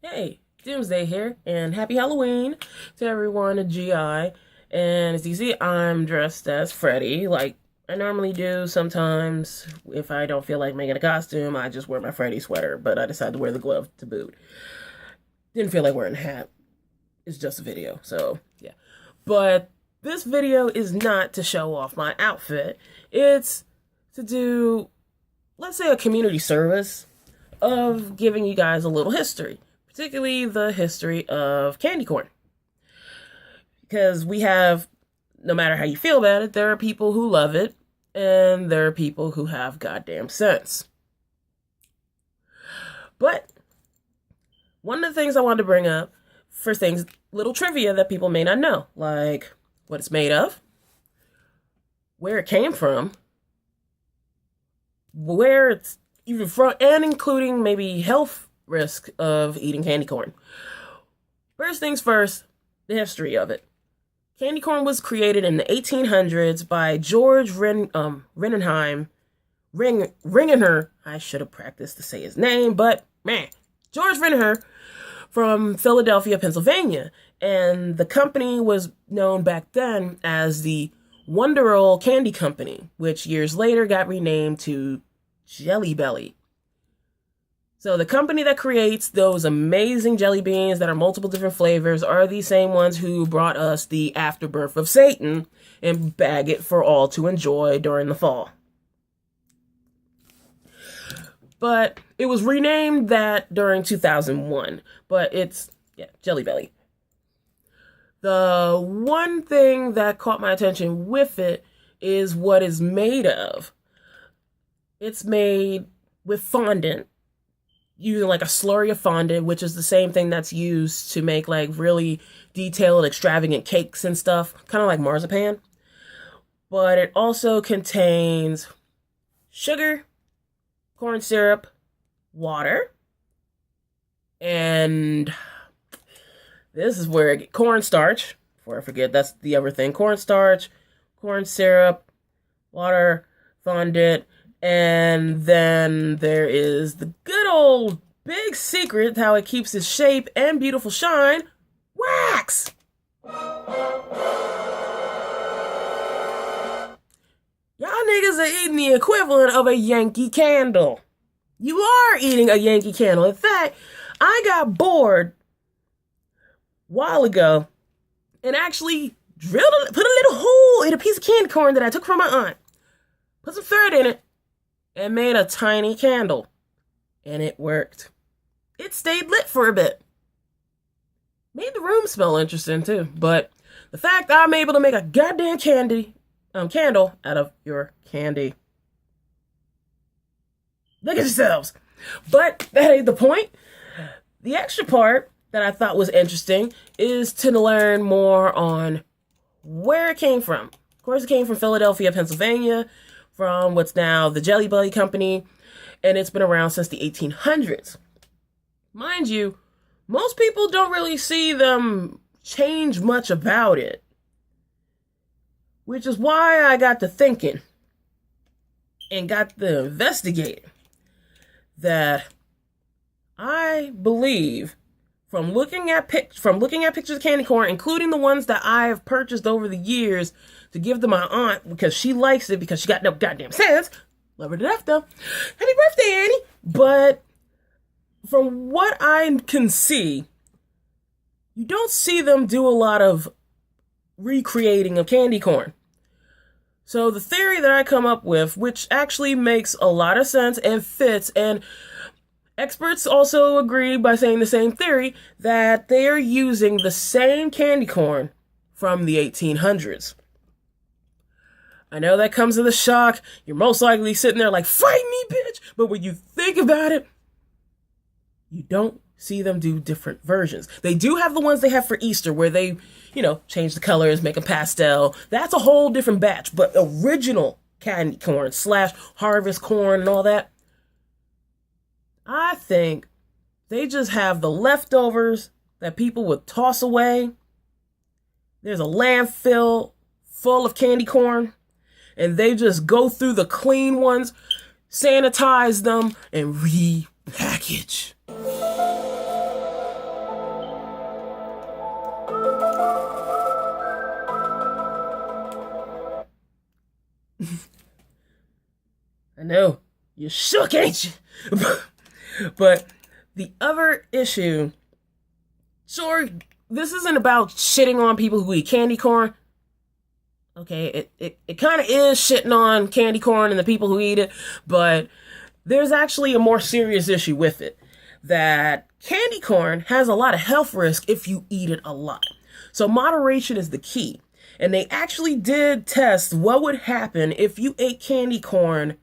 Hey, Doomsday here, and happy Halloween to everyone at GI. And as you see, I'm dressed as Freddy, like I normally do. Sometimes, if I don't feel like making a costume, I just wear my Freddy sweater, but I decided to wear the glove to boot. Didn't feel like wearing a hat. It's just a video, so yeah. But this video is not to show off my outfit. It's to do, let's say, a community service of giving you guys a little history, particularly the history of candy corn. Because we have, no matter how you feel about it, there are people who love it, and there are people who have goddamn sense. But one of the things I wanted to bring up, first things, little trivia that people may not know, like what it's made of, where it came from, where it's even from, and including maybe health risk of eating candy corn. First things first, the history of it. Candy corn was created in the 1800s by George Ringenheim. Ringener. I should have practiced to say his name, but man, George Ringener from Philadelphia, Pennsylvania. And the company was known back then as the Wonderol Candy Company, which years later got renamed to Jelly Belly. So the company that creates those amazing jelly beans that are multiple different flavors are the same ones who brought us the Afterbirth of Satan and bag it for all to enjoy during the fall. But it was renamed that during 2001, but it's, Jelly Belly. The one thing that caught my attention with it is what it's made of. It's made with fondant, using like a slurry of fondant, which is the same thing that's used to make like really detailed, extravagant cakes and stuff, kind of like marzipan. But it also contains sugar, corn syrup, water, and this is where cornstarch, before I forget, that's the other thing, cornstarch, corn syrup, water, fondant, and then there is the good old big secret, how it keeps its shape and beautiful shine, wax! Y'all niggas are eating the equivalent of a Yankee Candle. You are eating a Yankee Candle. In fact, I got bored a while ago and actually put a little hole in a piece of candy corn that I took from my aunt, put some thread in it, and made a tiny candle. And it worked. It stayed lit for a bit. Made the room smell interesting too. But the fact that I'm able to make a goddamn candle out of your candy. Look at yourselves. But that ain't the point. The extra part that I thought was interesting is to learn more on where it came from. Of course, it came from Philadelphia, Pennsylvania, from what's now the Jelly Belly Company, and it's been around since the 1800s. Mind you, most people don't really see them change much about it, which is why I got to thinking and got to investigating that I believe from looking at pictures of candy corn, including the ones that I have purchased over the years to give to my aunt because she likes it because she got no goddamn sense. Love her to death though. Happy birthday, Annie. But from what I can see, you don't see them do a lot of recreating of candy corn. So the theory that I come up with, which actually makes a lot of sense and fits, and experts also agree by saying the same theory, that they are using the same candy corn from the 1800s. I know that comes as a shock. You're most likely sitting there like, fight me, bitch! But when you think about it, you don't see them do different versions. They do have the ones they have for Easter where they, change the colors, make a pastel. That's a whole different batch. But original candy corn / harvest corn and all that, I think they just have the leftovers that people would toss away. There's a landfill full of candy corn, and they just go through the clean ones, sanitize them, and repackage. know. You shook, ain't you? But the other issue, sure, this isn't about shitting on people who eat candy corn. Okay, it kind of is shitting on candy corn and the people who eat it, but there's actually a more serious issue with it. That candy corn has a lot of health risk if you eat it a lot. So moderation is the key. And they actually did test what would happen if you ate candy corn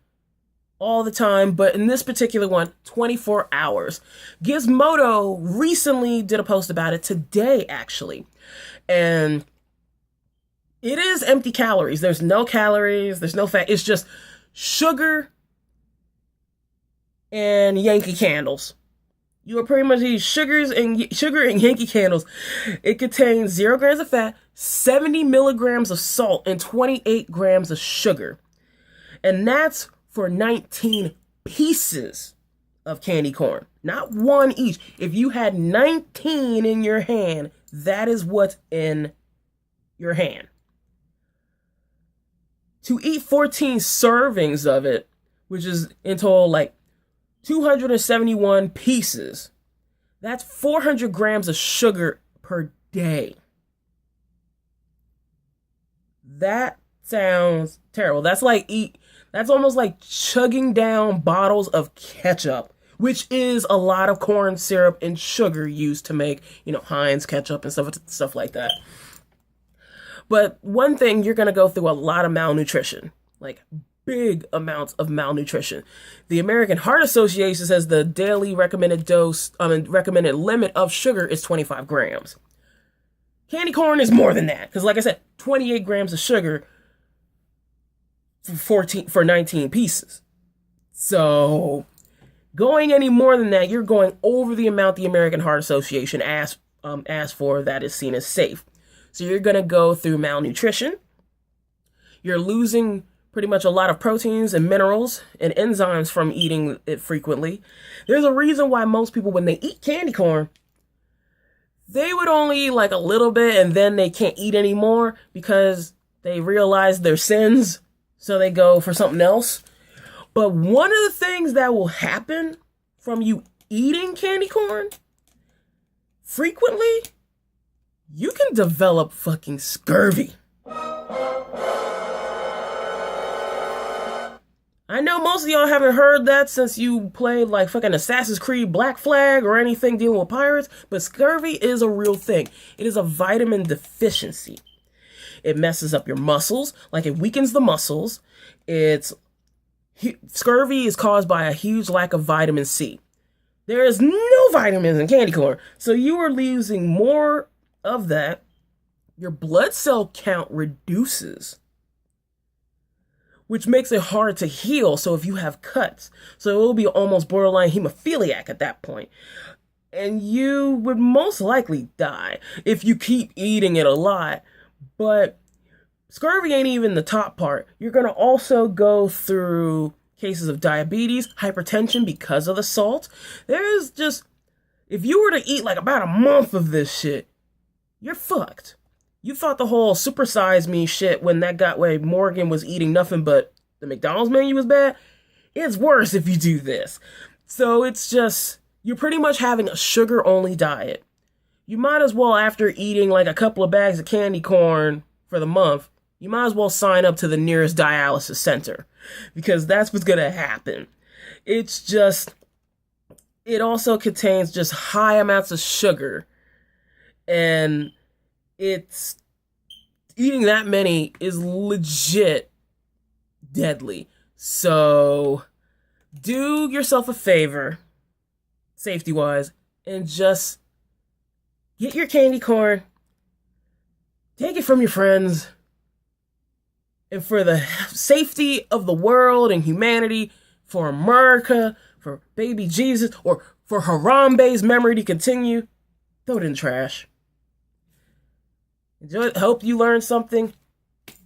all the time, but in this particular one, 24 hours. Gizmodo recently did a post about it today, actually. And it is empty calories. There's no calories, there's no fat. It's just sugar and Yankee candles. You are pretty much eating sugar and Yankee candles. It contains 0 grams of fat, 70 milligrams of salt, and 28 grams of sugar. And that's for 19 pieces of candy corn. Not one each. If you had 19 in your hand, that is what's in your hand. To eat 14 servings of it, which is in total like 271 pieces, that's 400 grams of sugar per day. That sounds terrible. That's almost like chugging down bottles of ketchup, which is a lot of corn syrup and sugar used to make, Heinz ketchup and stuff like that. But one thing, you're going to go through a lot of malnutrition, like big amounts of malnutrition. The American Heart Association says the daily recommended limit of sugar is 25 grams. Candy corn is more than that, because like I said, 28 grams of sugar for 19 pieces. So going any more than that, you're going over the amount the American Heart Association asked for that is seen as safe. So you're going to go through malnutrition. You're losing pretty much a lot of proteins and minerals and enzymes from eating it frequently. There's a reason why most people, when they eat candy corn, they would only eat like a little bit and then they can't eat anymore because they realize their sins, so they go for something else. But one of the things that will happen from you eating candy corn frequently, you can develop fucking scurvy. I know most of y'all haven't heard that since you played like fucking Assassin's Creed Black Flag or anything dealing with pirates, but scurvy is a real thing. It is a vitamin deficiency. It messes up your muscles, like it weakens the muscles. Scurvy is caused by a huge lack of vitamin C. There is no vitamins in candy corn, so you are losing more of that. Your blood cell count reduces, which makes it hard to heal. So if you have cuts, so it will be almost borderline hemophiliac at that point. And you would most likely die if you keep eating it a lot. But scurvy ain't even the top part. You're going to also go through cases of diabetes, hypertension because of the salt. If you were to eat like about a month of this shit, you're fucked. You thought the whole supersize me shit when that got where Morgan was eating nothing but the McDonald's menu was bad. It's worse if you do this. So it's just, you're pretty much having a sugar-only diet. You might as well, after eating like a couple of bags of candy corn for the month, you might as well sign up to the nearest dialysis center, because that's what's going to happen. It's just, it also contains just high amounts of sugar. And eating that many is legit deadly. So do yourself a favor, safety-wise, and just get your candy corn, take it from your friends, and for the safety of the world and humanity, for America, for baby Jesus, or for Harambe's memory to continue, throw it in the trash. Hope you learned something.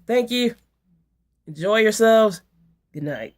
Thank you. Enjoy yourselves. Good night.